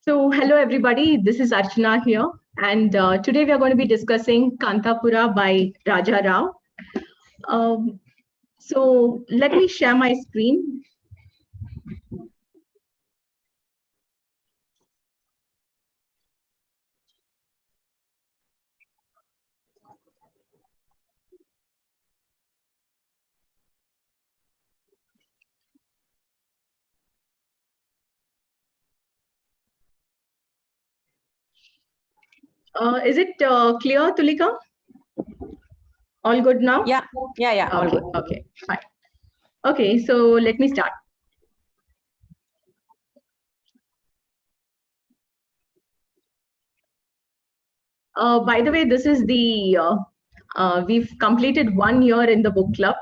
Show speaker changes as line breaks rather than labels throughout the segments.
Hello everybody, this is Archana here, and today we are going to be discussing Kantapura by Raja Rao. Let me share my screen. Is it clear, Tulika? All good now?
Yeah, all good.
Okay, fine. Okay, so let me start. By the way, this is we've completed 1 year in the book club.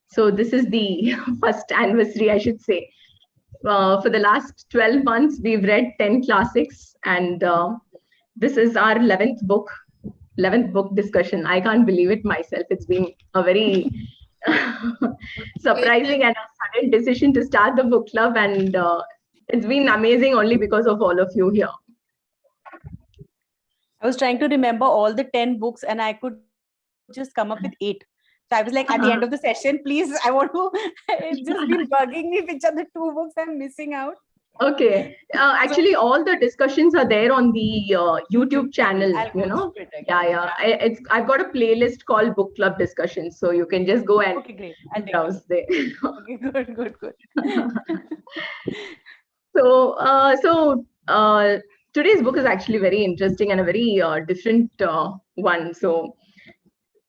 So this is the first anniversary, I should say. For the last 12 months, we've read 10 classics, and this is our 11th book discussion. I can't believe it myself. It's been a very surprising and a sudden decision to start the book club, and it's been amazing only because of all of you here.
I was trying to remember all the 10 books and I could just come up with 8. So I was like, at the end of the session, please, I want to, it's just been bugging me which are the 2 books I'm missing out.
Okay. Actually, all the discussions are there on the YouTube channel. I've got a playlist called Book Club Discussions, so you can just go and
okay, great. I'll
browse there.
Okay, good.
Today's book is actually very interesting and a very different one. So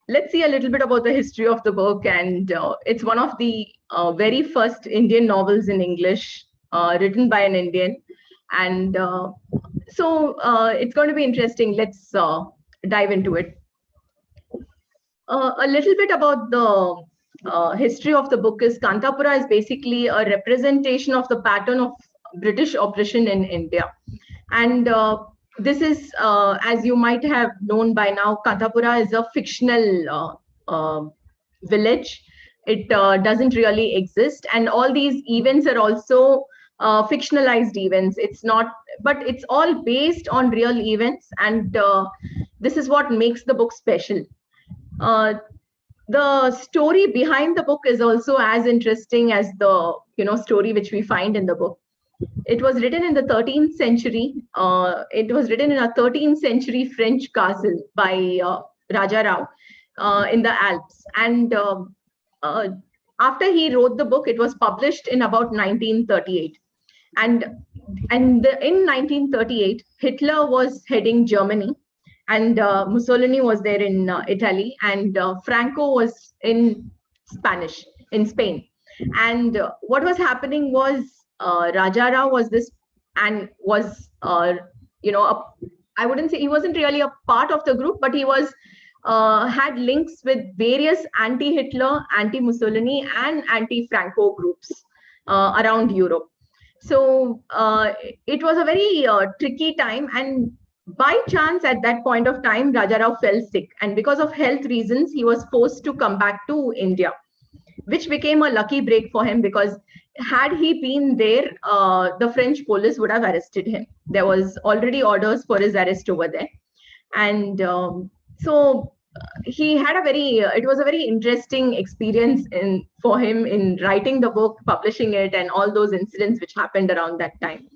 let's see a little bit about the history of the book, and it's one of the very first Indian novels in English. Written by an Indian, and it's going to be interesting. Let's dive into it. A little bit about the history of the book is Kantapura is basically a representation of the pattern of British oppression in India, and this is, as you might have known by now, Kantapura is a fictional village. It doesn't really exist, and all these events are also fictionalized events. It's not, but it's all based on real events, and this is what makes the book special. The story behind the book is also as interesting as the story which we find in the book. It was written in the 13th century. It was written in a 13th century French castle by Raja Rao in the Alps, and after he wrote the book, it was published in about 1938. And in 1938, Hitler was heading Germany, and Mussolini was there in Italy, and Franco was in Spain. And what was happening was Raja Rao was this, and was I wouldn't say he wasn't really a part of the group, but he was had links with various anti-Hitler, anti-Mussolini, and anti-Franco groups around Europe. So it was a very tricky time, and by chance at that point of time, Raja Rao fell sick, and because of health reasons, he was forced to come back to India, which became a lucky break for him, because had he been there, the French police would have arrested him. There was already orders for his arrest over there, and he had it was a very interesting experience for him in writing the book, publishing it, and all those incidents which happened around that time.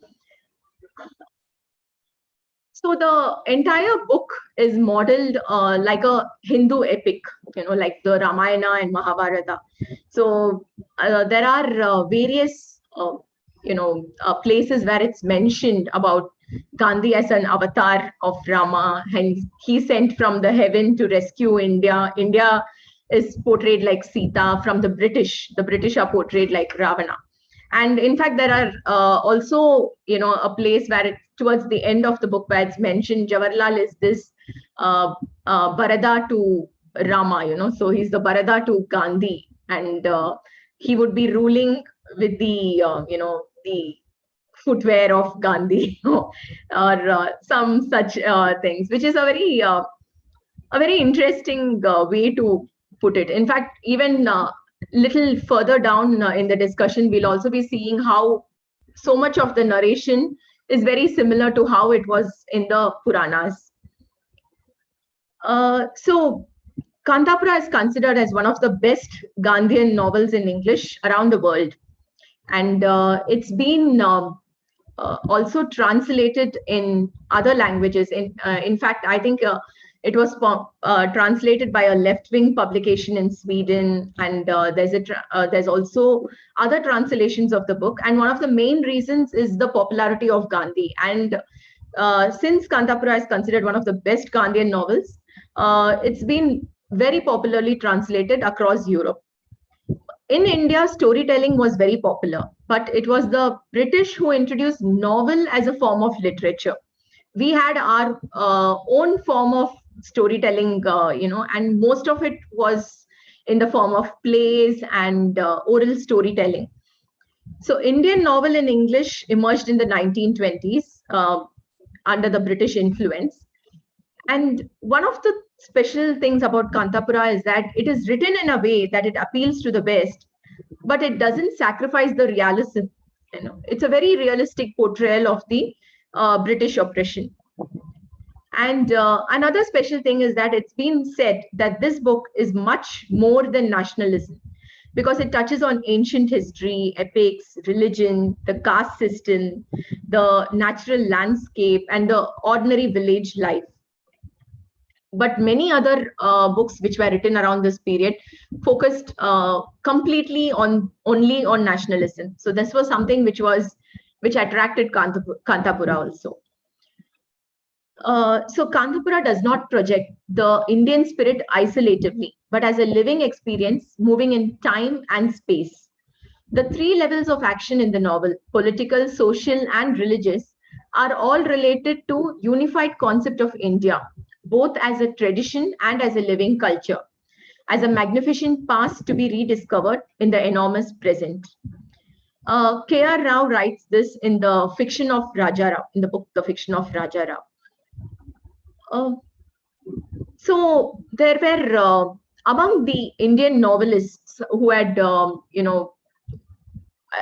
So the entire book is modeled like a Hindu epic, like the Ramayana and Mahabharata. So there are various places where it's mentioned about Gandhi as an avatar of Rama, and he sent from the heaven to rescue India. India is portrayed like Sita. From the British are portrayed like Ravana. And in fact, there are also, a place where towards the end of the book where it's mentioned Jawaharlal is this Barada to Rama, so he's the Barada to Gandhi, and he would be ruling with the, the footwear of Gandhi or some such things, which is a very interesting way to put it. In fact, even little further down in the discussion, we'll also be seeing how so much of the narration is very similar to how it was in the Puranas. So Kantapura is considered as one of the best Gandhian novels in English around the world. And it's been also translated in other languages. In fact, I think it was translated by a left-wing publication in Sweden, and there's also other translations of the book. And one of the main reasons is the popularity of Gandhi. And since Kantapura is considered one of the best Gandhian novels, it's been very popularly translated across Europe. In India, storytelling was very popular, but it was the British who introduced novel as a form of literature. We had our own form of storytelling, and most of it was in the form of plays and oral storytelling. So Indian novel in English emerged in the 1920s under the British influence. And one of the special things about Kantapura is that it is written in a way that it appeals to the West, but it doesn't sacrifice the realism. It's a very realistic portrayal of the British oppression. And another special thing is that it's been said that this book is much more than nationalism, because it touches on ancient history, epics, religion, the caste system, the natural landscape, and the ordinary village life. But many other books which were written around this period focused completely only on nationalism. So this was something which attracted Kantapura also. So Kantapura does not project the Indian spirit isolatively, but as a living experience moving in time and space. The three levels of action in the novel, political, social, and religious, are all related to unified concept of India, both as a tradition and as a living culture, as a magnificent past to be rediscovered in the enormous present. K.R. Rao writes this in the fiction of Raja Rao, in the book The Fiction of Raja Rao. So there were among the Indian novelists who had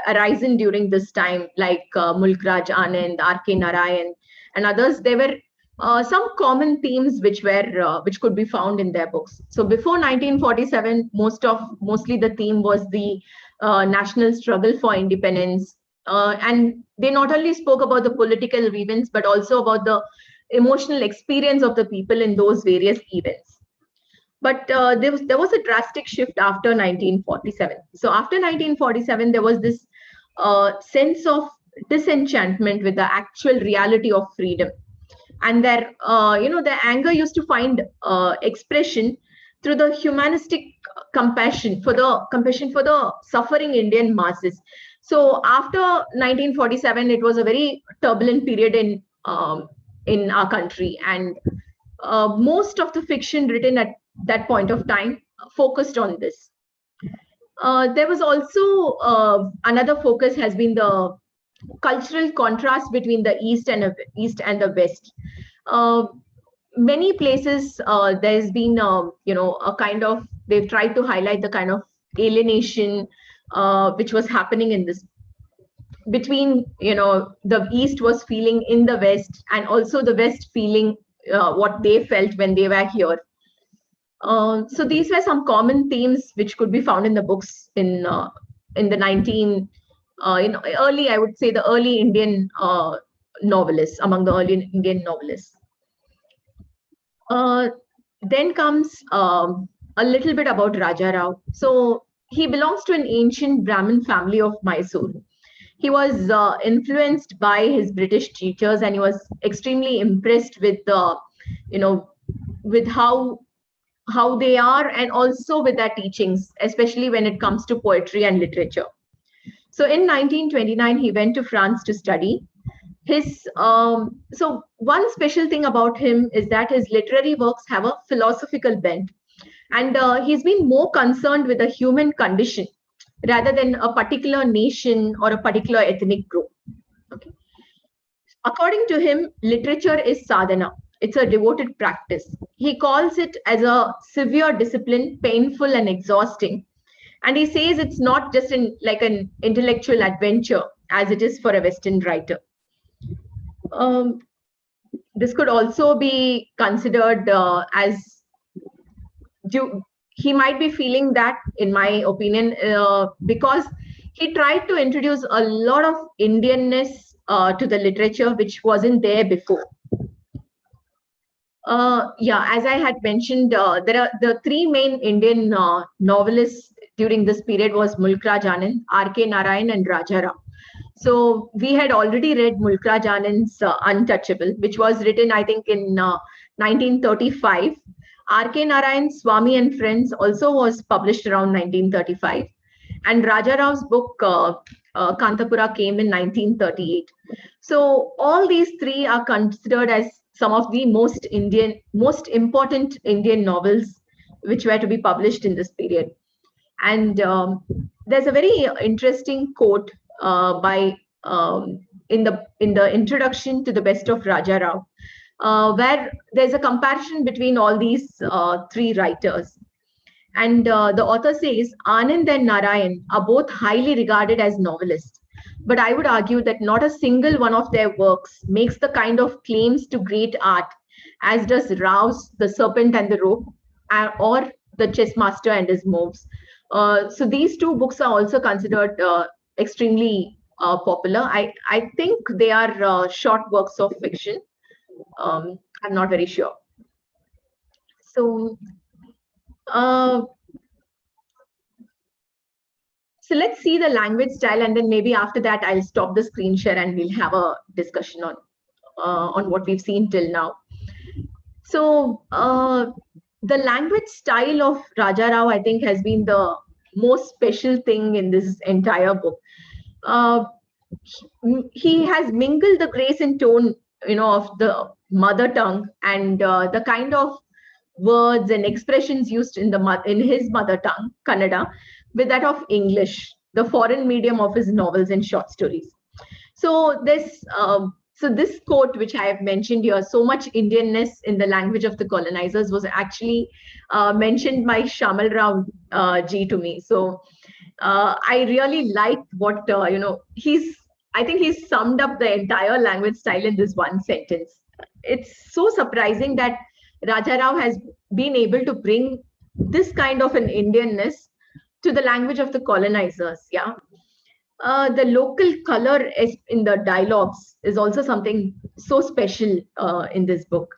arisen during this time, like Mulk Raj Anand, R.K. Narayan, and others. There were some common themes which could be found in their books. So before 1947, mostly the theme was the national struggle for independence, and they not only spoke about the political events but also about the emotional experience of the people in those various events. But there was a drastic shift after 1947. So after 1947, there was this sense of disenchantment with the actual reality of freedom. And their anger used to find expression through the humanistic compassion for the suffering Indian masses. So after 1947, it was a very turbulent period in our country, and most of the fiction written at that point of time focused on this. There was also another focus has been the cultural contrast between the East and the West. Many places there's been a kind of, they've tried to highlight the kind of alienation which was happening in this between, the East was feeling in the West, and also the West feeling what they felt when they were here. So these were some common themes which could be found in the books in the early, I would say, the early Indian novelists, among the early Indian novelists. Then comes a little bit about Raja Rao. So he belongs to an ancient Brahmin family of Mysore. He was influenced by his British teachers, and he was extremely impressed with with how they are, and also with their teachings, especially when it comes to poetry and literature. So in 1929, he went to France to study. So one special thing about him is that his literary works have a philosophical bent, and he's been more concerned with the human condition rather than a particular nation or a particular ethnic group. Okay. According to him, literature is sadhana. It's a devoted practice. He calls it as a severe discipline, painful and exhausting. And he says it's not just like an intellectual adventure as it is for a Western writer. This could also be considered as he might be feeling that, in my opinion, because he tried to introduce a lot of Indianness to the literature, which wasn't there before. Yeah, as I had mentioned, there are the three main Indian novelists during this period was Mulk Raj Anand, R.K. Narayan, and Raja Rao. So we had already read Mulk Raj Anand's Untouchable, which was written, I think, in 1935. R.K. Narayan's Swami and Friends also was published around 1935. And Raja Rao's book, Kantapura, came in 1938. So all these three are considered as some of the most important Indian novels which were to be published in this period. And there's a very interesting quote by in the introduction to The Best of Raja Rao, where there's a comparison between all these three writers. And the author says, Anand and Narayan are both highly regarded as novelists. But I would argue that not a single one of their works makes the kind of claims to great art as does Rao's The Serpent and the Rope or The Chess Master and His Moves. So these two books are also considered extremely popular. I think they are short works of fiction. I'm not very sure. So so let's see the language style, and then maybe after that I'll stop the screen share and we'll have a discussion on what we've seen till now. So the language style of Raja Rao, I think, has been the most special thing in this entire book. He has mingled the grace and tone, of the mother tongue and the kind of words and expressions used in his mother tongue, Kannada, with that of English, the foreign medium of his novels and short stories. So this quote, which I have mentioned here, so much Indianness in the language of the colonizers, was actually mentioned by Shamal Rao ji to me. So I really liked what, I think he's summed up the entire language style in this one sentence. It's so surprising that Raja Rao has been able to bring this kind of an Indianness to the language of the colonizers. Yeah. The local color in the dialogues is also something so special in this book.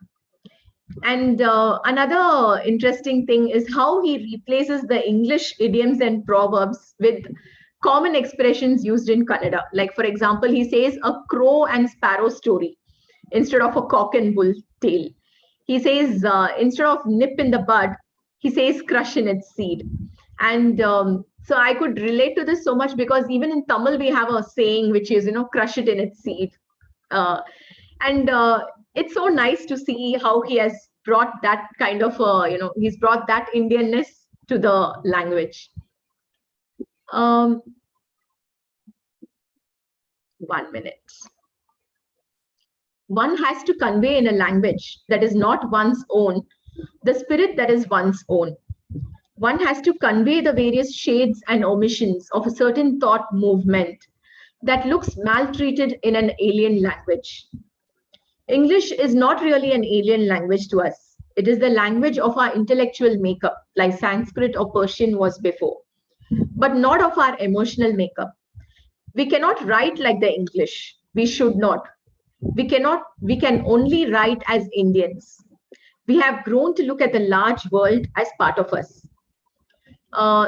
And another interesting thing is how he replaces the English idioms and proverbs with common expressions used in Kannada. Like, for example, he says a crow and sparrow story instead of a cock and bull tale. He says, instead of nip in the bud, he says crush in its seed. And so I could relate to this so much because even in Tamil, we have a saying which is, crush it in its seed. And it's so nice to see how he has brought that kind of, he's brought that Indianness to the language. 1 minute. One has to convey in a language that is not one's own the spirit that is one's own. One has to convey the various shades and omissions of a certain thought movement that looks maltreated in an alien language. English is not really an alien language to us. It is the language of our intellectual makeup, like Sanskrit or Persian was before, but not of our emotional makeup. We cannot write like the English. We should not. We can only write as Indians. We have grown to look at the large world as part of us.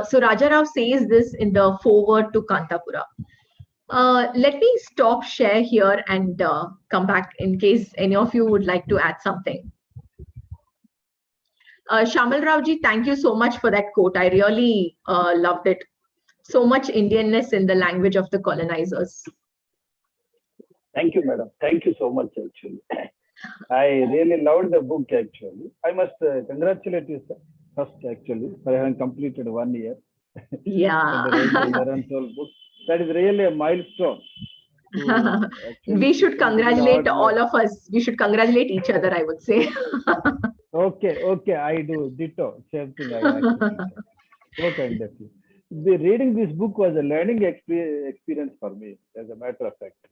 So Raja Rao says this in the foreword to Kantapura. Let me stop share here and come back in case any of you would like to add something. Shamal Rao ji, thank you so much for that quote. I really loved it. So much Indianness in the language of the colonizers.
Thank you, madam. Thank you so much, actually. I really loved the book, actually. I must congratulate you, sir, first, actually, for having completed 1 year.
Yeah.
Book. That is really a milestone.
We should congratulate all of us. We should congratulate each other, I would say.
Okay, I do. Ditto. Same thing. So kind of you. Reading this book was a learning experience for me, as a matter of fact.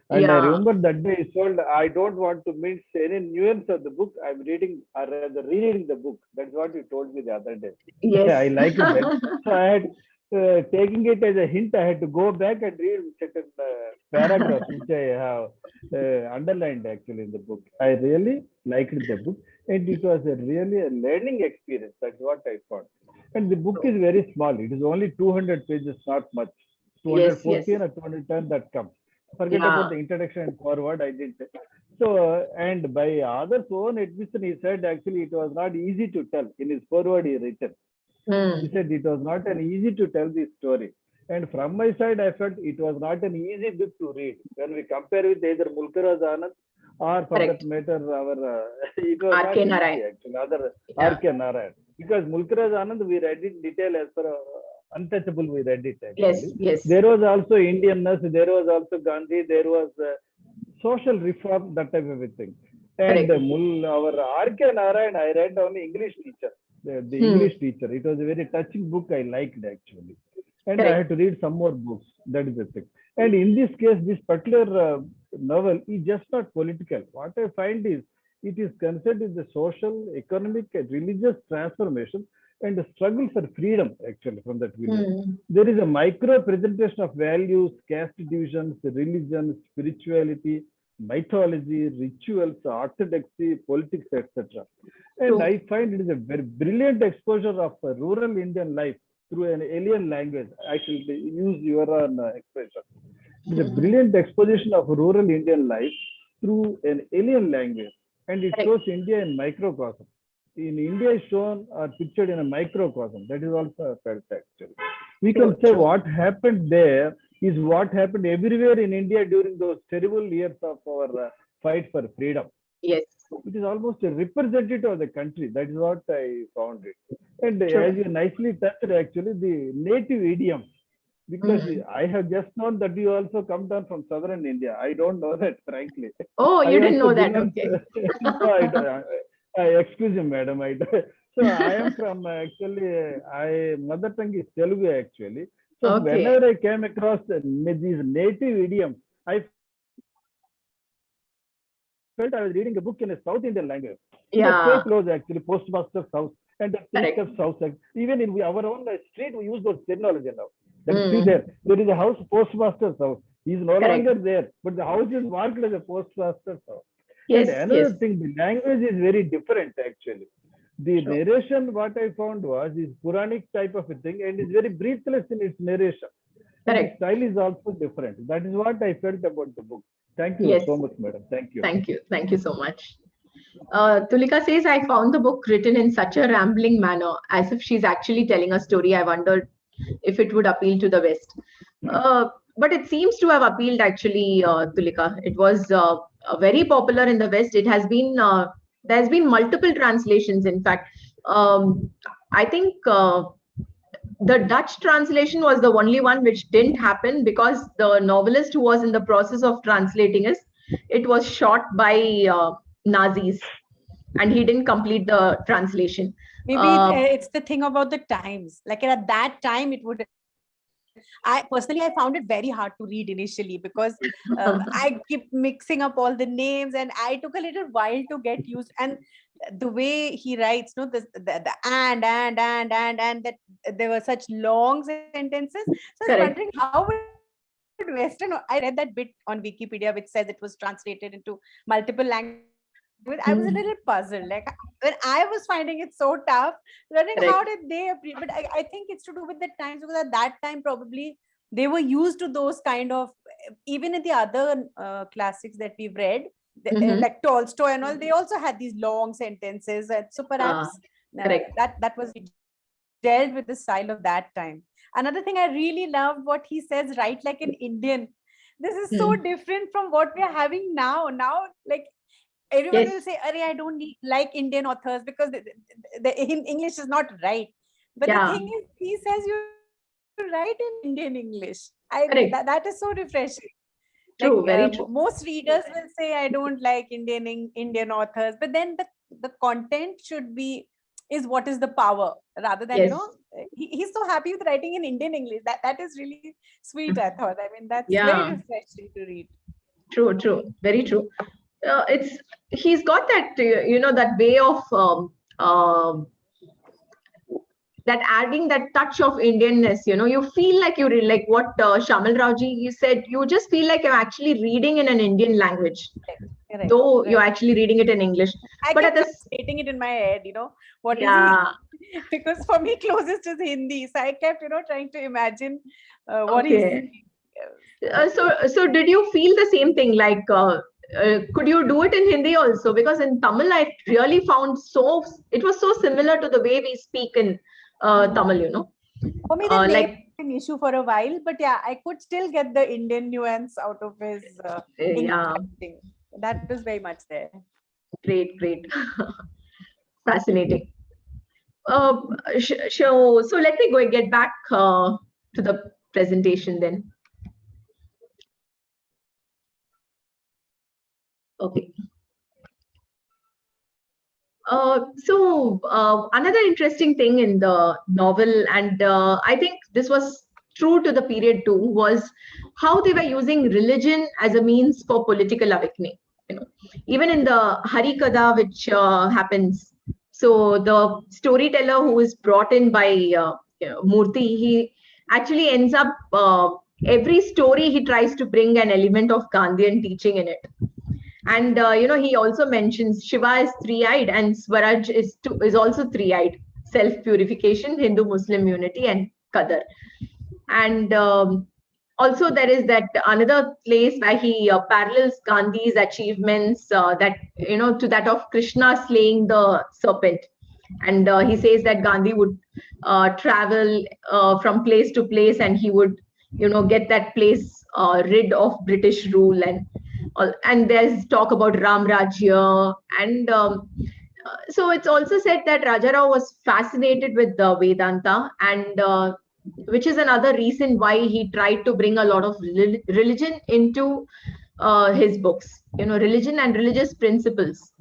And I
Yeah.
remember that day he told, I don't want to miss any nuance of the book. I'm reading or rather rereading the book. That's what he told me the other day.
Yes.
I like it then. So I had taking it as a hint. I had to go back and read certain paragraphs which I have underlined actually in the book. I really liked the book, and it was a really a learning experience. That's what I found. And the book is very small. It is only 200 pages, not much.
Yes, yes.
214 or 210 that comes. Forget
Yeah.
about the introduction and forward. I didn't. So, and by others' own admission, he said actually it was not easy to tell. In his forward, he written. He
Hmm.
said it was not an easy to tell this story. And from my side, I felt it was not an easy book to read. When we compare with either Mulkaraz Anand or for that
Correct.
matter, our it was not
R.K.
easy
Narayan.
actually. Other
Yeah.
R.K. Narayan. Because Mulkaraz Anand, we read it in detail as per Untouchable, we read it
Yes,
actually.
yes.
There was also Indianness, there was also Gandhi, there was social reform, that type of a thing. And
Correct.
our R.K. Narayan, I read only English teacher, the
Hmm.
English teacher. It was a very touching book. I liked actually. And I
Correct.
had to read some more books. That is the thing. And in this case, this particular novel is just not political. What I find is it is concerned with the social, economic, and religious transformation and the struggle for freedom actually from that village.
Hmm.
There is a micro presentation of values, caste divisions, religion, spirituality, mythology, rituals, orthodoxy, politics, etc. And
True.
I find it is a very brilliant exposure of rural Indian life through an alien language. I should use your own expression. It is a
Hmm.
brilliant exposition of rural Indian life through an alien language, and it
Correct.
shows India in microcosm. In India is shown or pictured in a microcosm. That is also a fact actually. We can
True,
say
true.
what happened there is what happened everywhere in India during those terrible years of our fight for freedom.
Yes.
It is almost a representative of the country. That is what I found it. And as
True.
you nicely touched, actually, the native idioms, because
Hmm.
I have just known that you also come down from southern India. I don't know that, frankly.
Oh,
I
you didn't
also
know that.
belong.
Okay.
No, excuse me, madam. So I am from actually. I mother tongue is Telugu actually. So
Okay.
whenever I came across these native idioms, I felt I was reading a book in a South Indian language. It was so
Yeah.
close actually, postmaster's house and the three
Correct.
steps house. Even in our own street, we use those terminology now. That is still
Hmm.
there. There is a house, postmaster's house. He is no
Correct.
longer there, but the house is marked as a postmaster's house. And
Yes,
another
yes.
thing, the language is very different actually. The
True.
narration, what I found was, is Puranic type of a thing and is very breathless in its narration. And the
Correct.
style is also different. That is what I felt about the book. Thank you
Yes.
so much, madam. Thank you.
Thank you. Thank you so much. Tulika says, I found the book written in such a rambling manner, as if she's actually telling a story. I wondered if it would appeal to the West. But it seems to have appealed actually, Tulika. It was very popular in the West. It has been, there's been multiple translations. In fact, um, I think the Dutch translation was the only one which didn't happen because the novelist who was in the process of translating it was shot by Nazis and he didn't complete the translation.
Maybe it's the thing about the times. Like at that time, it would. I personally, I found it very hard to read initially because I keep mixing up all the names, and I took a little while to get used. And the way he writes, no, the and that there were such long sentences. So I was
Correct.
wondering how would Western. I read that bit on Wikipedia which says it was translated into multiple languages. I was a little puzzled. Like when I was finding it so tough, learning how
Correct.
did they but I think it's to do with the times because at that time probably they were used to those kind of even in the other classics that we've read,
Mhm.
like Tolstoy and all, they also had these long sentences. And so perhaps
Correct.
that was dealt with the style of that time. Another thing I really loved what he says, write like an Indian. This is so
Mm.
different from what we are having now. Now, like everyone will
Yes.
say, "Arey, I don't like Indian authors because the English is not right." But the
Yeah.
thing is, he says you write in Indian English. I
Correct.
that is so refreshing. Like
True. Very true.
most readers will say, "I don't like Indian authors," but then the content should be is what is the power rather than
Yes.
he's so happy with writing in Indian English. That is really sweet. I thought. I mean, that's very
Yeah.
refreshing to read.
True, true, very true. It's he's got that that way of that adding that touch of Indianness. You feel like like what Shamal Raoji he said. You just feel like you're actually reading in an Indian language,
Correct.
though you're actually reading it in English.
I
But at
kept
this,
translating it in my head, what is
yeah,
he? Because for me, closest is Hindi. So I kept, trying to imagine what he's
okay.
saying.
So did you feel the same thing? Like, could you do it in Hindi also? Because in Tamil, I really found it was so similar to the way we speak in Tamil.
For me, the name
Like,
was an issue for a while, but yeah, I could still get the Indian nuance out of his English
yeah,
acting. That was very much there.
great, great, fascinating. So let me go get back to the presentation then. Okay. Another interesting thing in the novel, and I think this was true to the period too, was how they were using religion as a means for political awakening. Even in the Harikatha, which happens. So the storyteller who is brought in by Murthy, he actually ends up every story he tries to bring an element of Gandhian teaching in it. And he also mentions Shiva is three-eyed and Swaraj is also three-eyed: self-purification, Hindu-Muslim unity, and Qadar. And also there is that another place where he parallels Gandhi's achievements to that of Krishna slaying the serpent. And he says that Gandhi would travel from place to place, and he would get that place rid of British rule. And there's talk about Ram Rajya. And so it's also said that Rajarao was fascinated with the Vedanta, and which is another reason why he tried to bring a lot of religion into his books, religion and religious principles,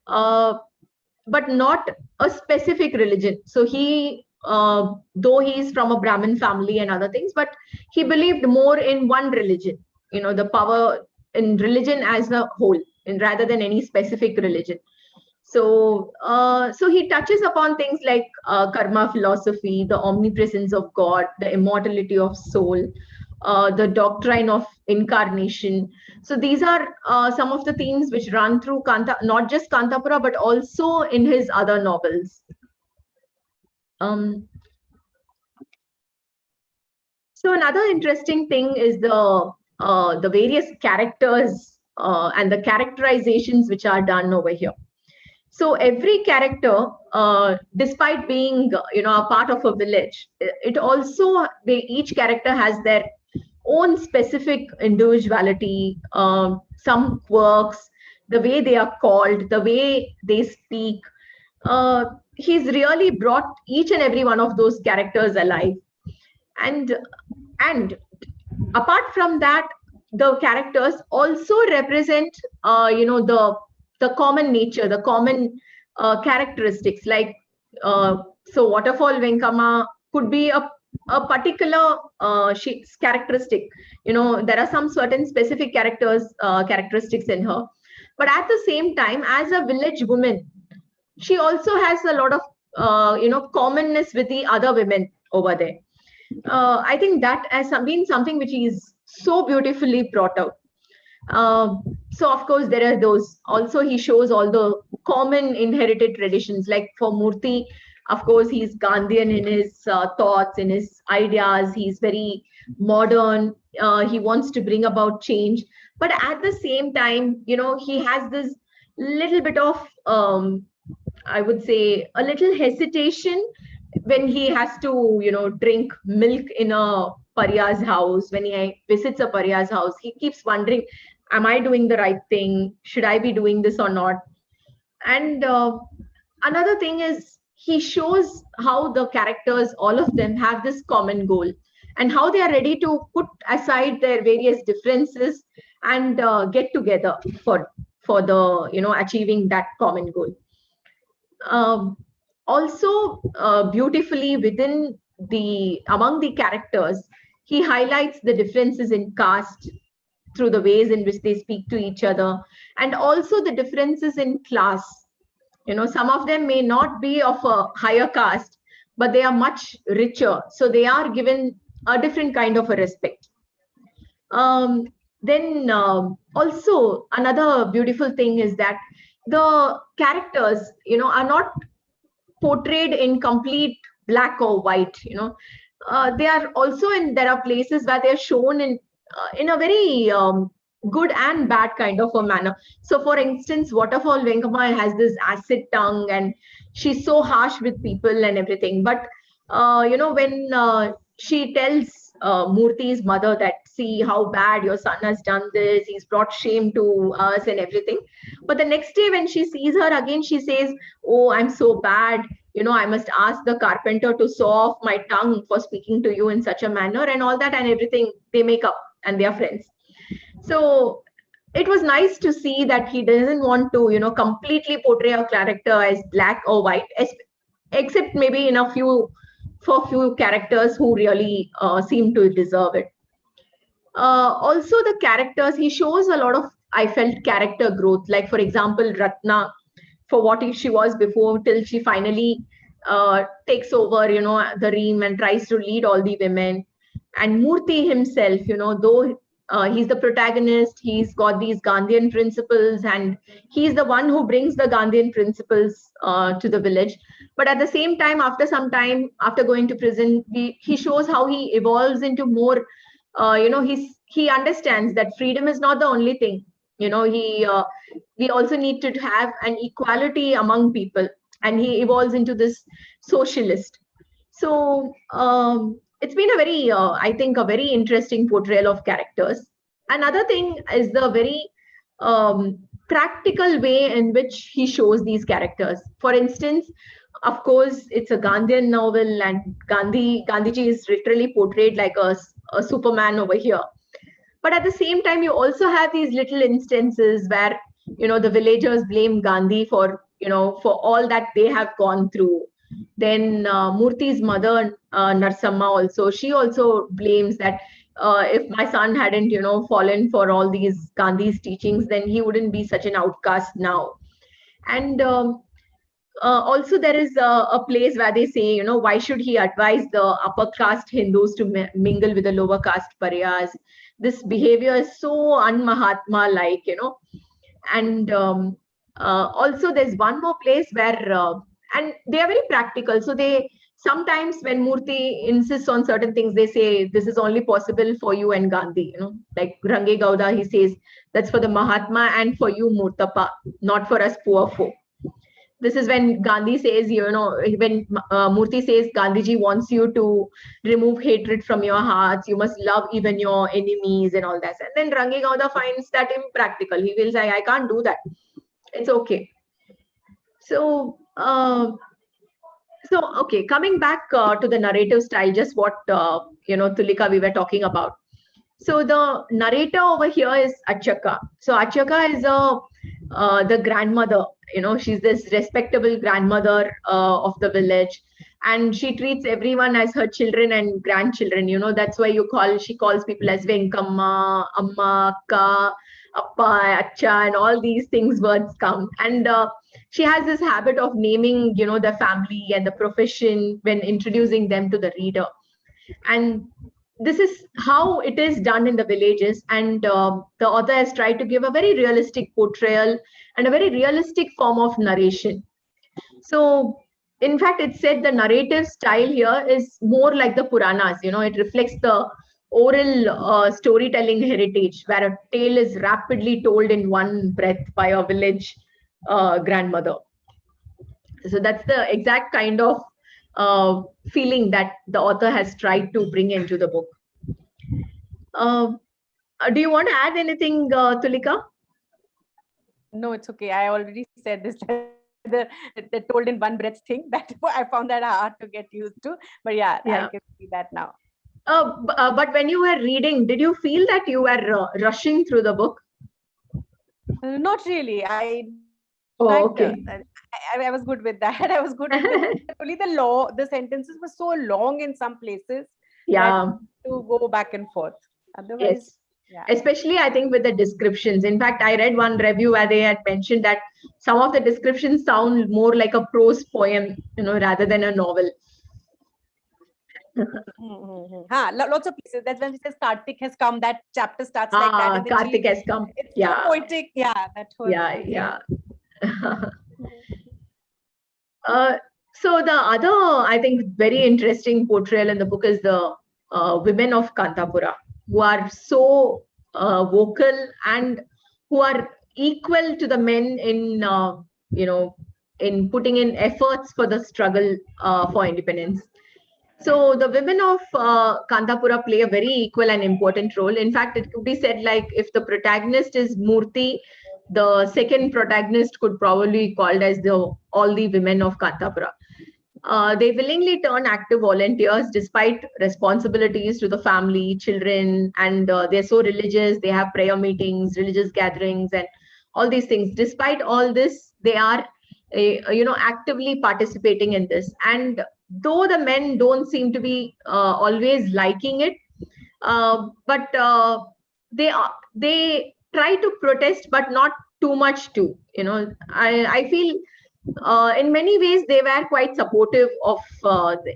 but not a specific religion. So he, though he's from a Brahmin family and other things, but he believed more in one religion, the power in religion as a whole, and rather than any specific religion. So he touches upon things like karma philosophy, the omnipresence of God, the immortality of soul, the doctrine of incarnation. So these are some of the themes which run through not just Kantapura, but also in his other novels. So another interesting thing is the various characters and the characterizations which are done over here. So every character, despite being a part of a village, each character has their own specific individuality, some quirks, the way they are called, the way they speak. He's really brought each and every one of those characters alive. And apart from that, the characters also represent the common nature, the common characteristics. Like so Waterfall Venkama could be a particular characteristic. There are some certain specific characteristics in her, but at the same time, as a village woman, she also has a lot of commonness with the other women over there. I think that has been something which is so beautifully brought out. So of course there are those. Also, he shows all the common inherited traditions. Like for Murthy, of course, he's Gandhian in his thoughts, in his ideas. He's very modern. He wants to bring about change, but at the same time, he has this little bit of, I would say, a little hesitation when he has to, drink milk in a Pariya's house. When he visits a Pariya's house, he keeps wondering, am I doing the right thing? Should I be doing this or not? And another thing is, he shows how the characters, all of them, have this common goal, and how they are ready to put aside their various differences and get together for the achieving that common goal. Also, beautifully among the characters, he highlights the differences in caste, through the ways in which they speak to each other, and also the differences in class. Some of them may not be of a higher caste, but they are much richer, so they are given a different kind of a respect. Then also another beautiful thing is that the characters are not portrayed in complete black or white. They are also there are places where they're shown in a very good and bad kind of a manner. So for instance, Waterfall Vengamma has this acid tongue, and she's so harsh with people and everything. But when she tells Murthy's mother that, see how bad your son has done this, he's brought shame to us and everything. But the next day when she sees her again, she says, oh, I'm so bad. I must ask the carpenter to saw off my tongue for speaking to you in such a manner, and all that and everything. They make up and they are friends. So it was nice to see that he doesn't want to, completely portray a character as black or white, except maybe in for few characters who really seem to deserve it. Also, the characters, he shows a lot of, I felt, character growth. Like, for example, Ratna, for what she was before, till she finally takes over, the ream and tries to lead all the women. And Murthy himself, though he's the protagonist, he's got these Gandhian principles, and he's the one who brings the Gandhian principles to the village. But at the same time, after some time, after going to prison, he shows how he evolves into more, he understands that freedom is not the only thing. We also need to have an equality among people, and he evolves into this socialist. So it's been a very, I think, a very interesting portrayal of characters. Another thing is the very practical way in which he shows these characters. For instance, of course, it's a Gandhian novel, and Gandhiji is literally portrayed like a Superman over here. But at the same time, you also have these little instances where, the villagers blame Gandhi for, for all that they have gone through. Then Murthy's mother, Narsamma, also, she also blames that if my son hadn't, fallen for all these Gandhi's teachings, then he wouldn't be such an outcast now. And also there is a place where they say, why should he advise the upper caste Hindus to mingle with the lower caste Paryas? This behavior is so un-Mahatma-like, And also there's one more place where, and they are very practical. So they sometimes, when Murthy insists on certain things, they say, this is only possible for you and Gandhi, like Range Gowda, he says, that's for the Mahatma and for you, Murtappa, not for us poor folk. This is when Gandhi says, when Murthy says, Gandhiji wants you to remove hatred from your hearts. You must love even your enemies and all that. And then Range Gowda finds that impractical. He will say, I can't do that. It's okay. So, okay, coming back to the narrative style, just what, Tulika, we were talking about. So the narrator over here is Achaka. So Achaka is the grandmother, she's this respectable grandmother of the village, and she treats everyone as her children and grandchildren. That's why she calls people as Venkamma, Amma, Akka, Appa, Acha, and all these things, words come. And she has this habit of naming, the family and the profession when introducing them to the reader. And this is how it is done in the villages, and the author has tried to give a very realistic portrayal and a very realistic form of narration. So in fact, it said the narrative style here is more like the Puranas. It reflects the oral storytelling heritage, where a tale is rapidly told in one breath by a village grandmother. So that's the exact kind of feeling that the author has tried to bring into the book. Do you want to add anything, Tulika?
No, it's okay. I already said this. The told in one breath thing, that I found that hard to get used to. But yeah. I can see that now.
But when you were reading, did you feel that you were rushing through the book?
Not really.
Okay.
I was good with that. I was good with that. Only the sentences were so long in some places.
Yeah.
To go back and forth. Otherwise, Yeah.
Especially, I think, with the descriptions. In fact, I read one review where they had mentioned that some of the descriptions sound more like a prose poem, rather than a novel.
Lots of places. That's when it says Kartik has come. That chapter starts like that, and then
Kartik has come.
it's
Yeah.
so poetic. Yeah, that whole thing.
Yeah. So the other, I think, very interesting portrayal in the book is the women of Kantapura, who are so vocal and who are equal to the men in, in putting in efforts for the struggle for independence. So the women of Kantapura play a very equal and important role. In fact, it could be said like if the protagonist is Murthy, the second protagonist could probably be called as all the women of Kantapura. They willingly turn active volunteers despite responsibilities to the family, children, and they're so religious. They have prayer meetings, religious gatherings, and all these things. Despite all this, they are, actively participating in this. And though the men don't seem to be always liking it, but they try to protest, but not too much too. I feel in many ways they were quite supportive of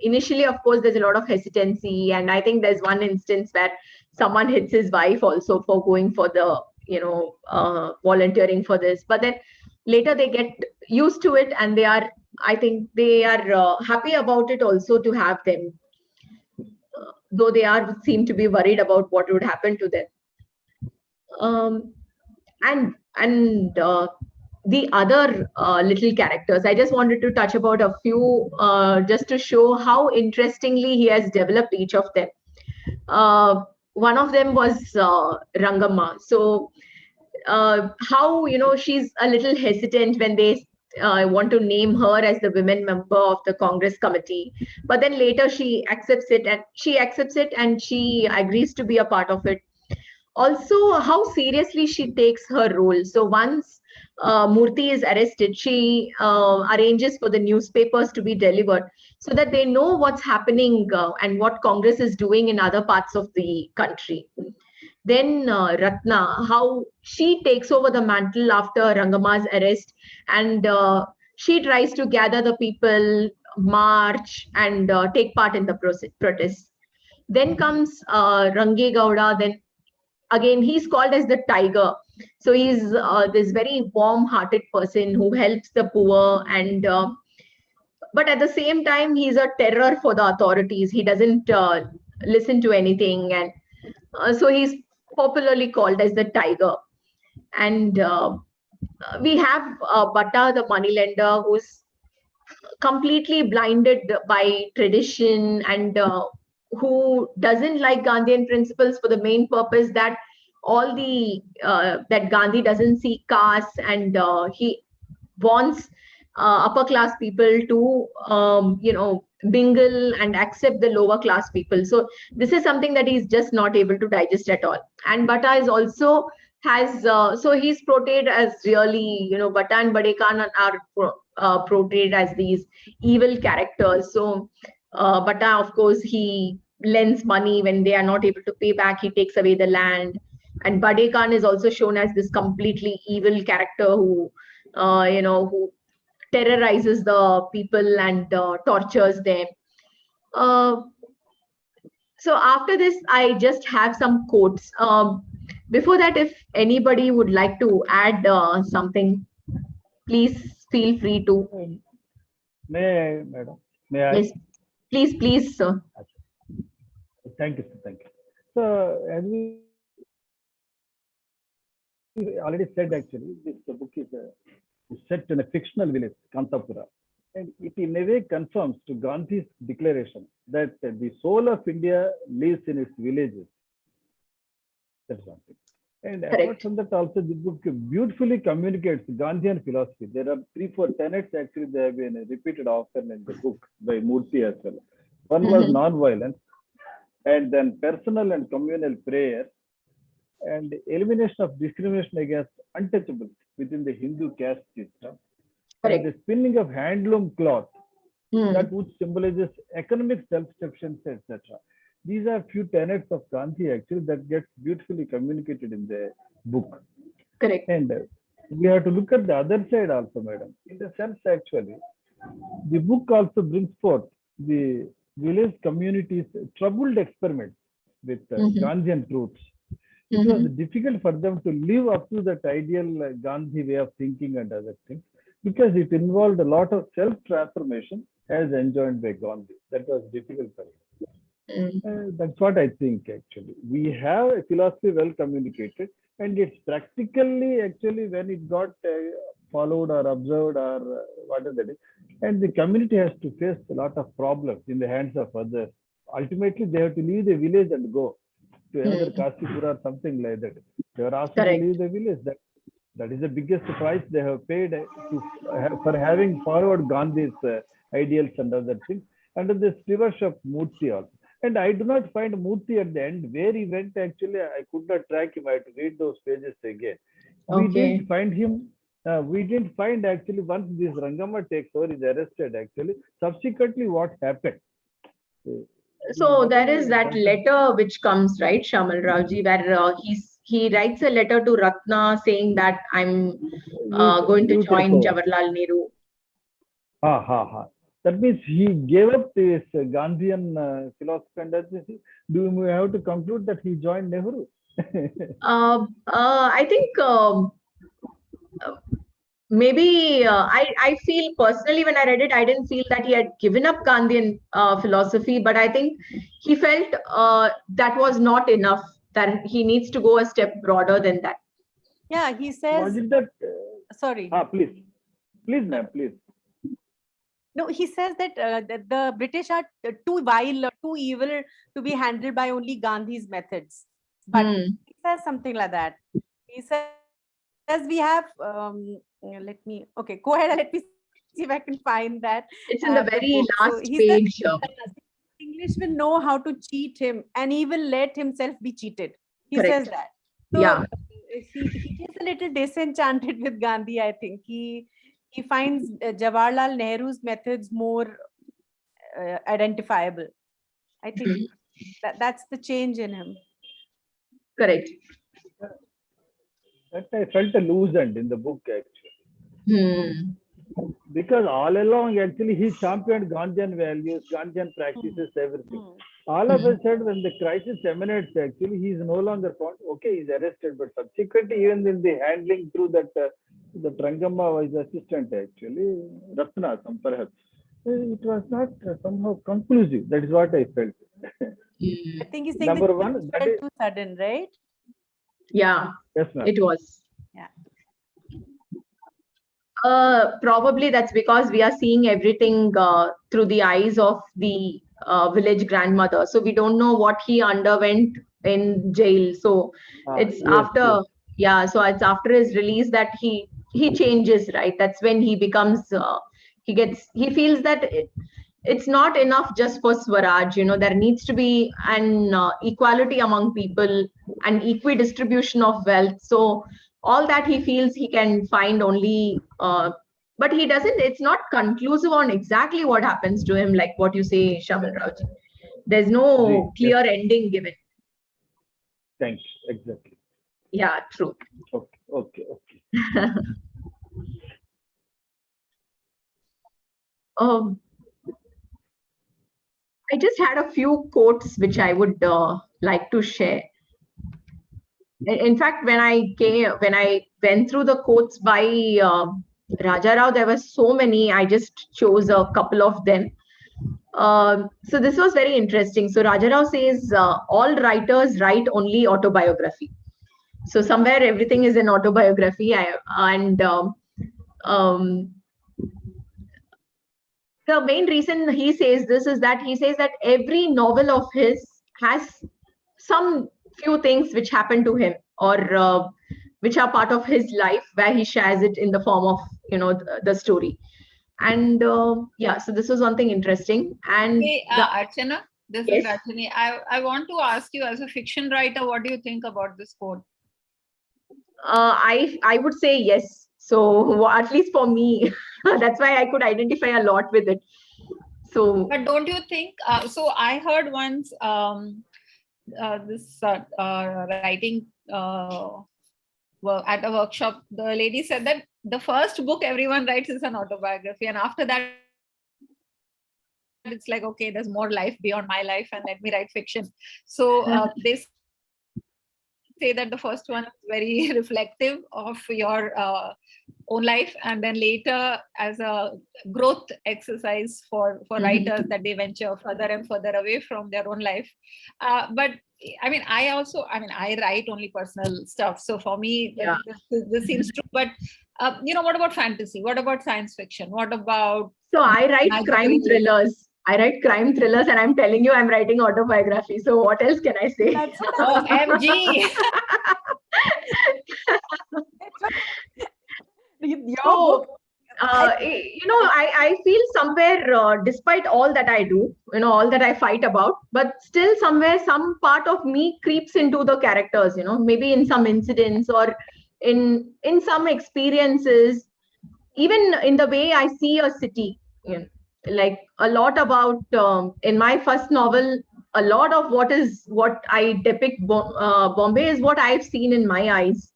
initially. Of course, there's a lot of hesitancy, and I think there's one instance where someone hits his wife also for going for the volunteering for this, but then later they get used to it, and I think they are happy about it also to have them, though they seem to be worried about what would happen to them. And the other little characters, I just wanted to touch about a few, just to show how interestingly he has developed each of them. One of them was Rangamma. So how she's a little hesitant when they want to name her as the women member of the Congress committee, but then later she accepts it and she agrees to be a part of it. Also, how seriously she takes her role. So once Murthy is arrested, she arranges for the newspapers to be delivered so that they know what's happening and what Congress is doing in other parts of the country. Then Ratna, how she takes over the mantle after Rangamma's arrest, and she tries to gather the people, march, and take part in the protests. Then comes Range Gowda. Then again, he's called as the tiger. So he's this very warm-hearted person who helps the poor, and but at the same time, he's a terror for the authorities. He doesn't listen to anything, and so he's popularly called as the tiger. And we have Bhatta, the moneylender, who's completely blinded by tradition, and who doesn't like Gandhian principles for the main purpose that that Gandhi doesn't see caste, and he wants upper class people to mingle and accept the lower class people. So this is something that he's just not able to digest at all. And Bhatta is also has so he's portrayed as really, Bhatta and Bade Khan are portrayed as these evil characters. So Bhatta, of course, he lends money. When they are not able to pay back, he takes away the land. And Bade Khan is also shown as this completely evil character who who terrorizes the people and tortures them. So after this, I just have some quotes. Before that, if anybody would like to add something, please feel free to.
May I, madam? May I?
Yes, please, sir.
Thank you, sir. Thank you. So, as we already said, actually, this book is set in a fictional village, Kantapura. And it in a way conforms to Gandhi's declaration that the soul of India lives in its villages. That's something. And apart from that, also the book beautifully communicates Gandhian philosophy. There are 3-4 tenets actually that have been repeated often in the book by Murthy as well. One was non-violence, and then personal and communal prayer, and elimination of discrimination against untouchables within the Hindu caste system. And the spinning of handloom cloth, that which symbolizes economic self-sufficiency, etc. These are few tenets of Gandhi actually that gets beautifully communicated in the book.
Correct.
And we have to look at the other side also, madam. In the sense, actually, the book also brings forth the village communities' troubled experiments with Gandhian truths. It was difficult for them to live up to that ideal Gandhi way of thinking and other things because it involved a lot of self-transformation as enjoined by Gandhi. That was difficult for him. That's what I think actually. We have a philosophy well communicated, and it's practically actually when it got followed or observed or whatever that is. And the community has to face a lot of problems in the hands of others. Ultimately, they have to leave the village and go to another Kashipura or something like that. They are asked
Correct.
to leave the village. That is the biggest price they have paid for having followed Gandhi's ideals and other things under the stewardship of Murthy also. And I do not find Murthy at the end where he went. Actually, I could not track him. I had to read those pages again. We didn't find him. We didn't find actually once this Rangama takes over, is arrested actually. Subsequently, what happened?
So there is that letter which comes, right, Shamal Raoji, where he writes a letter to Ratna saying that I'm going to join Jawaharlal Nehru.
That means he gave up this Gandhian philosophy, and do we have to conclude that he joined Nehru?
I think maybe I feel personally when I read it, I didn't feel that he had given up Gandhian philosophy, but I think he felt that was not enough, that he needs to go a step broader than that.
Yeah, he says.
Was it that?
Sorry.
Please, ma'am, please.
No, he says that, that the British are too vile or too evil to be handled by only Gandhi's methods. But he says something like that. He says we have, let me, okay, go ahead and let me see if I can find that.
It's in the very last page.
English will know how to cheat him and he will let himself be cheated. He
Correct.
says that. So
yeah.
He is a little disenchanted with Gandhi, I think. He finds Jawaharlal Nehru's methods more identifiable. I think that's the change in him.
Correct.
That I felt a loose end in the book actually. Because all along actually he championed Gandhian values, Gandhian practices, everything. All of a sudden when the crisis emanates actually he is no longer found. Okay, he's arrested, but subsequently even in the handling through that the Rangama was assistant actually, Ratna, perhaps. It was not somehow conclusive. That is what I felt.
I think he's saying
number one,
that is too sudden, right?
Yeah,
yes, ma'am.
It was.
Yeah.
Probably that's because we are seeing everything through the eyes of the village grandmother. So we don't know what he underwent in jail. So it's after, so it's after his release that he changes, right? That's when he becomes, he feels that it's not enough just for Swaraj, there needs to be an equality among people and equidistribution of wealth. So all that he feels he can find only, but he doesn't, it's not conclusive on exactly what happens to him, like what you say, Shamal Raoji. There's no clear ending given.
Thanks, exactly.
Yeah, true.
Okay.
I just had a few quotes which I would like to share. In fact, when I went through the quotes by Raja Rao, there were so many. I just chose a couple of them. So this was very interesting. So Raja Rao says, all writers write only autobiography. So somewhere everything is an autobiography. The main reason he says this is that he says that every novel of his has some few things which happen to him or which are part of his life where he shares it in the form of the story. And so this was one thing interesting. And
Archana, this is Rajani. I want to ask you, as a fiction writer, what do you think about this quote?
I would say yes. So at least for me, that's why I could identify a lot with it. So
But don't you think? So I heard once this writing at a workshop, the lady said that the first book everyone writes is an autobiography, and after that it's like, okay, there's more life beyond my life, and let me write fiction. So they say that the first one is very reflective of your own life, and then later as a growth exercise for writers, that they venture further and further away from their own life. But I mean, I write only personal stuff, so for me
Yeah.
this seems true. But what about fantasy? What about science fiction? What about
So I write
magical
crime
realism?
thrillers. I write crime thrillers, and I'm telling you, I'm writing autobiography. So what else can I say?
That's what I was
OMG.
your
So,
book.
I feel somewhere, despite all that I do, all that I fight about, but still somewhere, some part of me creeps into the characters, maybe in some incidents or in some experiences, even in the way I see a city. Like a lot about, in my first novel, a lot of what I depict Bombay is what I've seen in my eyes,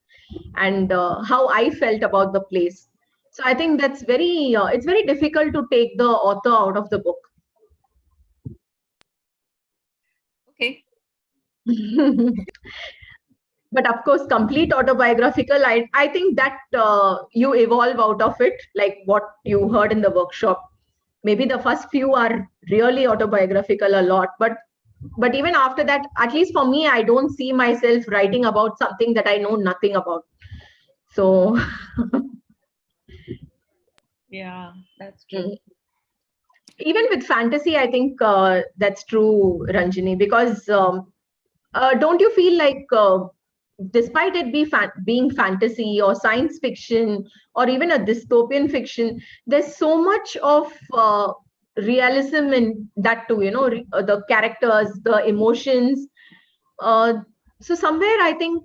and how I felt about the place. So I think that's it's very difficult to take the author out of the book.
Okay.
But of course, complete autobiographical, I think that you evolve out of it, like what you heard in the workshop. Maybe the first few are really autobiographical a lot, but even after that, at least for me, I don't see myself writing about something that I know nothing about. So
Yeah, that's true.
even with fantasy, I think that's true, Ranjini, because don't you feel like despite it being fantasy or science fiction or even a dystopian fiction, there's so much of realism in that too, the characters, the emotions. So somewhere I think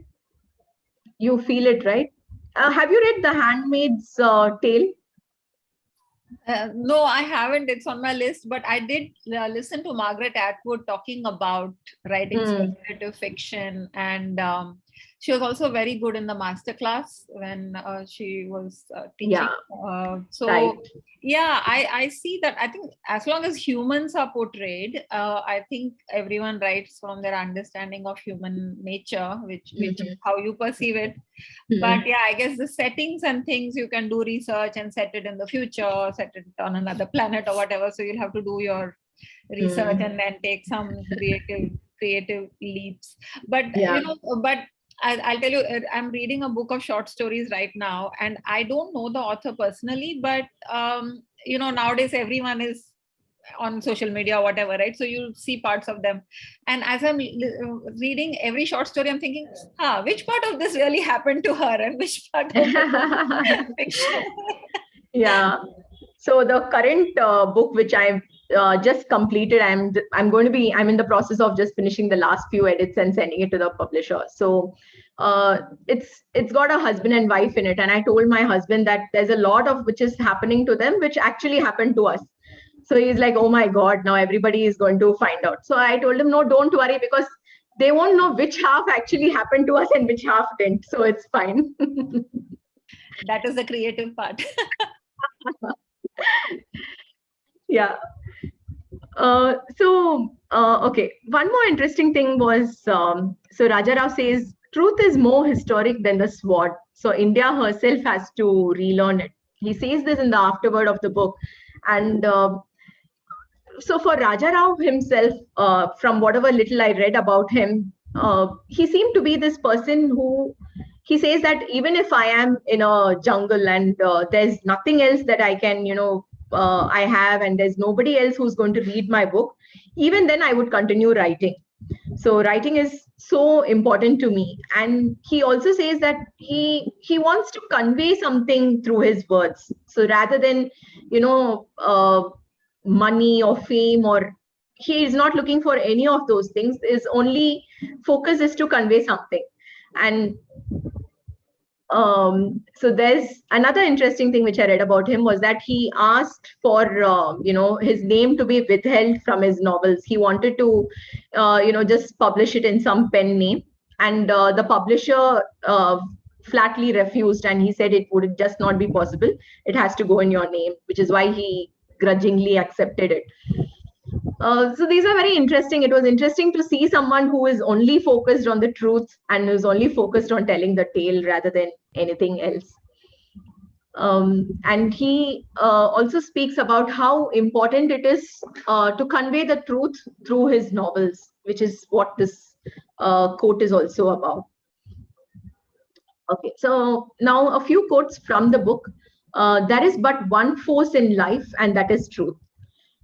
you feel it, right? Have you read The Handmaid's Tale?
No, I haven't. It's on my list, but I did listen to Margaret Atwood talking about writing speculative fiction, and she was also very good in the masterclass when she was teaching.
Yeah.
So
Right.
yeah, I see that. I think as long as humans are portrayed, I think everyone writes from their understanding of human nature, which is how you perceive it. But yeah, I guess the settings and things, you can do research and set it in the future, set it on another planet or whatever. So you'll have to do your research and then take some creative leaps. But
Yeah.
but I'll tell you, I'm reading a book of short stories right now, and I don't know the author personally, but nowadays everyone is on social media or whatever, right? So you see parts of them, and as I'm reading every short story, I'm thinking, which part of this really happened to her and which part of it fiction?
Yeah. So the current book which I've just completed, I'm in the process of just finishing the last few edits and sending it to the publisher. So it's got a husband and wife in it, and I told my husband that there's a lot of which is happening to them which actually happened to us. So he's like, oh my God, now everybody is going to find out. So I told him, no, don't worry, because they won't know which half actually happened to us and which half didn't. So it's fine.
That is the creative part.
Yeah. Okay. One more interesting thing was, so Raja Rao says, truth is more historic than the sword. So India herself has to relearn it. He says this in the afterword of the book. And so for Raja Rao himself, from whatever little I read about him, he seemed to be this person who, he says that even if I am in a jungle and there's nothing else that I can, I have, and there's nobody else who's going to read my book, even then I would continue writing. So writing is so important to me. And he also says that he wants to convey something through his words. So rather than, money or fame, or he is not looking for any of those things. His only focus is to convey something. And So there's another interesting thing which I read about him was that he asked for his name to be withheld from his novels. He wanted to just publish it in some pen name, and the publisher flatly refused, and he said it would just not be possible. It has to go in your name, which is why he grudgingly accepted it. So these are very interesting. It was interesting to see someone who is only focused on the truth and is only focused on telling the tale rather than anything else. And he also speaks about how important it is to convey the truth through his novels, which is what this quote is also about. Okay, so now a few quotes from the book. There is but one force in life, and that is truth.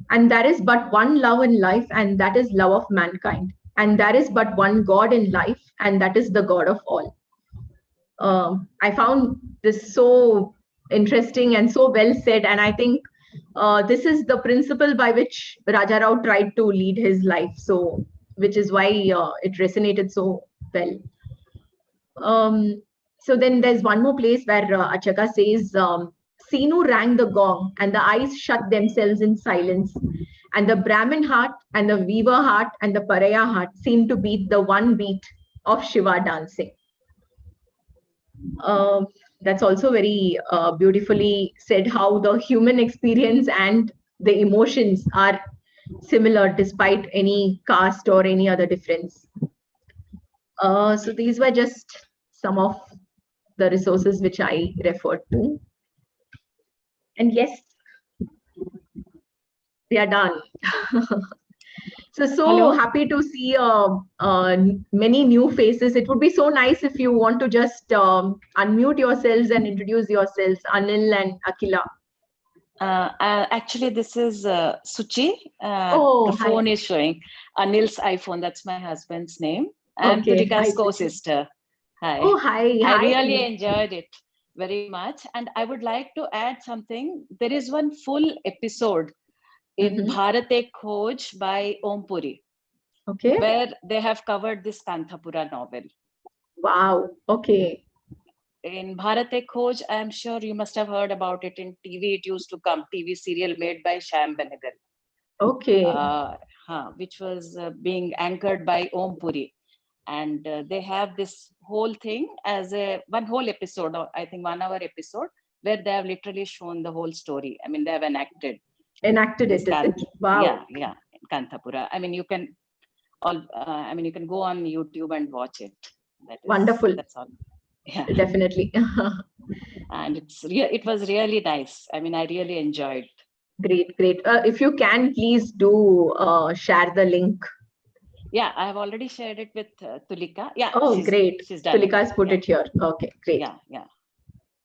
And there is but one love in life, and that is love of mankind. And there is but one God in life, and that is the God of all. I found this so interesting and so well said. And I think this is the principle by which Raja Rao tried to lead his life. So, which is why it resonated so well. So then there's one more place where Achaka says, Sinu rang the gong, and the eyes shut themselves in silence. And the Brahmin heart and the weaver heart and the Paraya heart seemed to beat the one beat of Shiva dancing. That's also very beautifully said, how the human experience and the emotions are similar despite any caste or any other difference. So these were just some of the resources which I referred to. And yes, we are done. So
Hello.
happy to see many new faces. It would be so nice if you want to just unmute yourselves and introduce yourselves, Anil and Akila.
Actually, this is Suchi.
Oh,
the
hi.
phone is showing Anil's iPhone. That's my husband's name. I'm
Okay, hi,
Tulika's
Suchi.
co-sister. Hi.
Oh, hi.
I
Hi.
really enjoyed it very much. And I would like to add something. There is one full episode in Bharat Ek Khoj by Om Puri,
Okay.
where they have covered this Kanthapura novel.
Wow. Okay.
In Bharat Ek Khoj, I'm sure you must have heard about it in TV. It used to come, TV serial made by Shyam Benegal.
Okay.
Which was being anchored by Om Puri. And they have this whole thing as one whole episode, or I think 1 hour episode, where they have literally shown the whole story. I mean, they have enacted
it, is it? Wow.
Yeah, Kanthapura. I mean, you can you can go on YouTube and watch it.
Wonderful.
That's all. Yeah,
definitely.
And it was really nice. I mean, I really enjoyed.
Great. If you can, please do share the link.
Yeah, I have already shared it with Tulika. Yeah.
Oh, great.
She's done.
Tulika has put it here. Okay, great.
Yeah.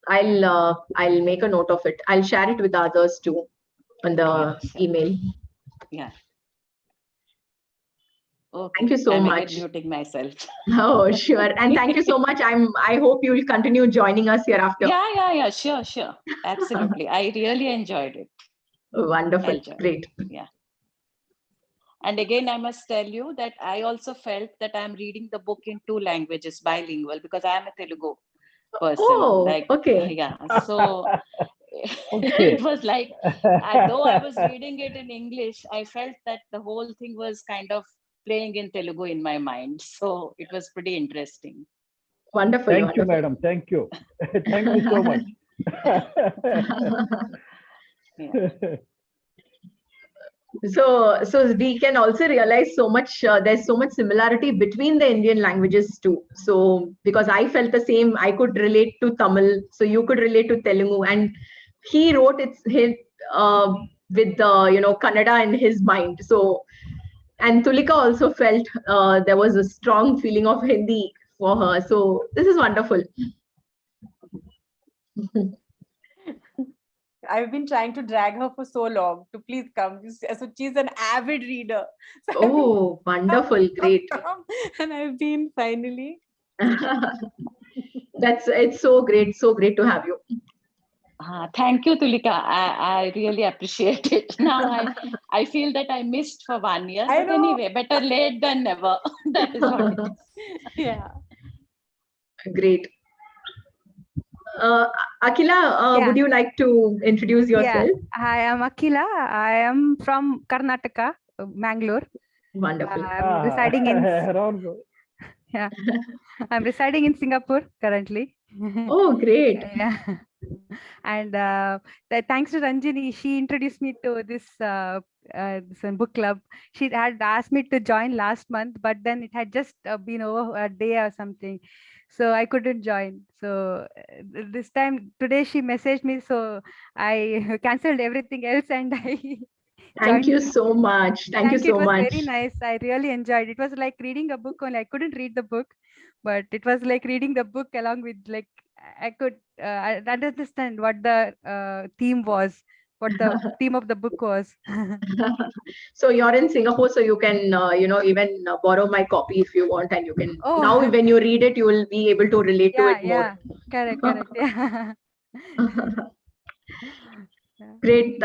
I'll make a note of it. I'll share it with others too on the email.
Yeah. Okay.
Thank you so
I'm
much.
again muting myself.
Oh, sure. And thank you so much. I hope you will continue joining us hereafter.
Yeah. Sure. Absolutely. I really enjoyed it.
Wonderful. Great.
Yeah. And again, I must tell you that I also felt that I'm reading the book in 2 languages, bilingual, because I am a Telugu person.
Oh, okay.
Yeah. So it was like, though I was reading it in English, I felt that the whole thing was kind of playing in Telugu in my mind. So it was pretty interesting.
Wonderful.
Thank you, madam. Thank you. Thank you so much.
So we can also realize so much, there's so much similarity between the Indian languages too. So because I felt the same, I could relate to Tamil, so you could relate to Telugu, and he wrote his with the Kannada in his mind. So, and Tulika also felt there was a strong feeling of Hindi for her. So this is wonderful.
I've been trying to drag her for so long to please come. So she's an avid reader. So
oh, wonderful. Great.
And I've been finally.
It's so great to have you.
Thank you, Tulika. I really appreciate it. Now I feel that I missed for 1 year. But anyway, better late than never. That is what it is.
Yeah.
Great. Akila,
Yeah.
would you like to introduce yourself?
Hi, I'm Akila. I am from Karnataka, Mangalore.
Wonderful.
I'm residing in
around
I'm residing in Singapore currently.
Oh, great.
Yeah. And thanks to Ranjini, she introduced me to this book club. She had asked me to join last month, but then it had just been over a day or something, so I couldn't join. So this time today she messaged me, so I cancelled everything else and I
Thank
joined.
you so much. Thank you
Thank you.
so
It was
much.
very nice. I really enjoyed. It was like reading a book only. I couldn't read the book, but it was like reading the book along with like I could understand what the theme was, what the theme of the book was.
So you're in Singapore, so you can, even borrow my copy if you want, and you can.
Oh.
Now, when you read it, you will be able to relate to
Yeah,
it more.
yeah, correct, yeah. Yeah.
Great.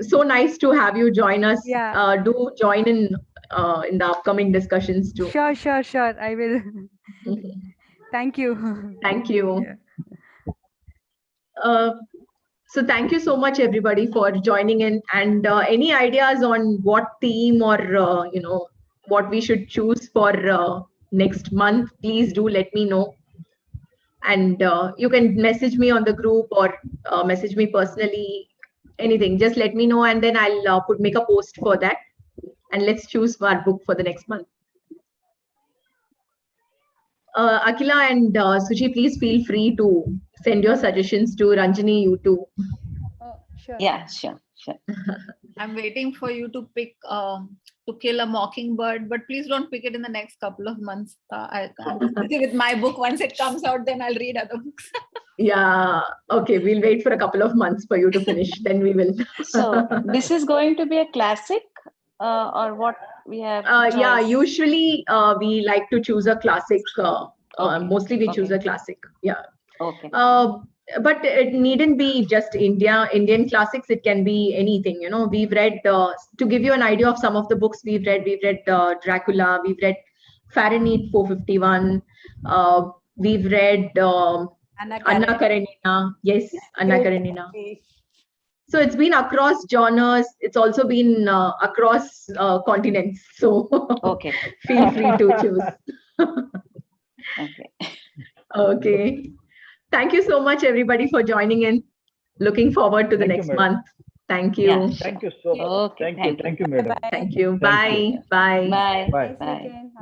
So nice to have you join us.
Yeah.
Do join in the upcoming discussions too.
Sure. I will. Thank you.
Thank you.
Yeah.
So thank you so much, everybody, for joining in. And any ideas on what theme or what we should choose for next month, please do let me know. And you can message me on the group or message me personally. Anything, just let me know, and then I'll make a post for that. And let's choose our book for the next month. Akila and Suchi, please feel free to send your suggestions to Ranjini, you too.
Oh, sure.
Yeah, sure.
I'm waiting for you to pick To Kill a Mockingbird, but please don't pick it in the next couple of months. I'm busy with my book. Once it comes out, then I'll read other books.
Yeah, okay, we'll wait for a couple of months for you to finish, then we will.
So this is going to be a classic or what we have?
Yeah,
choice?
usually we like to choose a classic.
Okay,
Mostly we choose
okay.
a classic. Yeah.
Okay.
But it needn't be just Indian classics. It can be anything. We've read, to give you an idea of some of the books we've read Dracula, we've read Fahrenheit 451, we've read Anna Karenina. Yes, Anna Karenina. So it's been across genres. It's also been across continents. So
Okay.
feel free to choose.
Okay.
Okay. Thank you so much, everybody, for joining in. Looking forward to the
Thank you,
next
madam.
month. Thank you.
Yeah.
Thank you so much.
Okay,
Thank you, madam.
Bye.
Thank you.
Thank you.
Bye. Bye.
Bye.
Bye.
Nice
Bye.
weekend.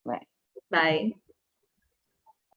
Bye.
Bye.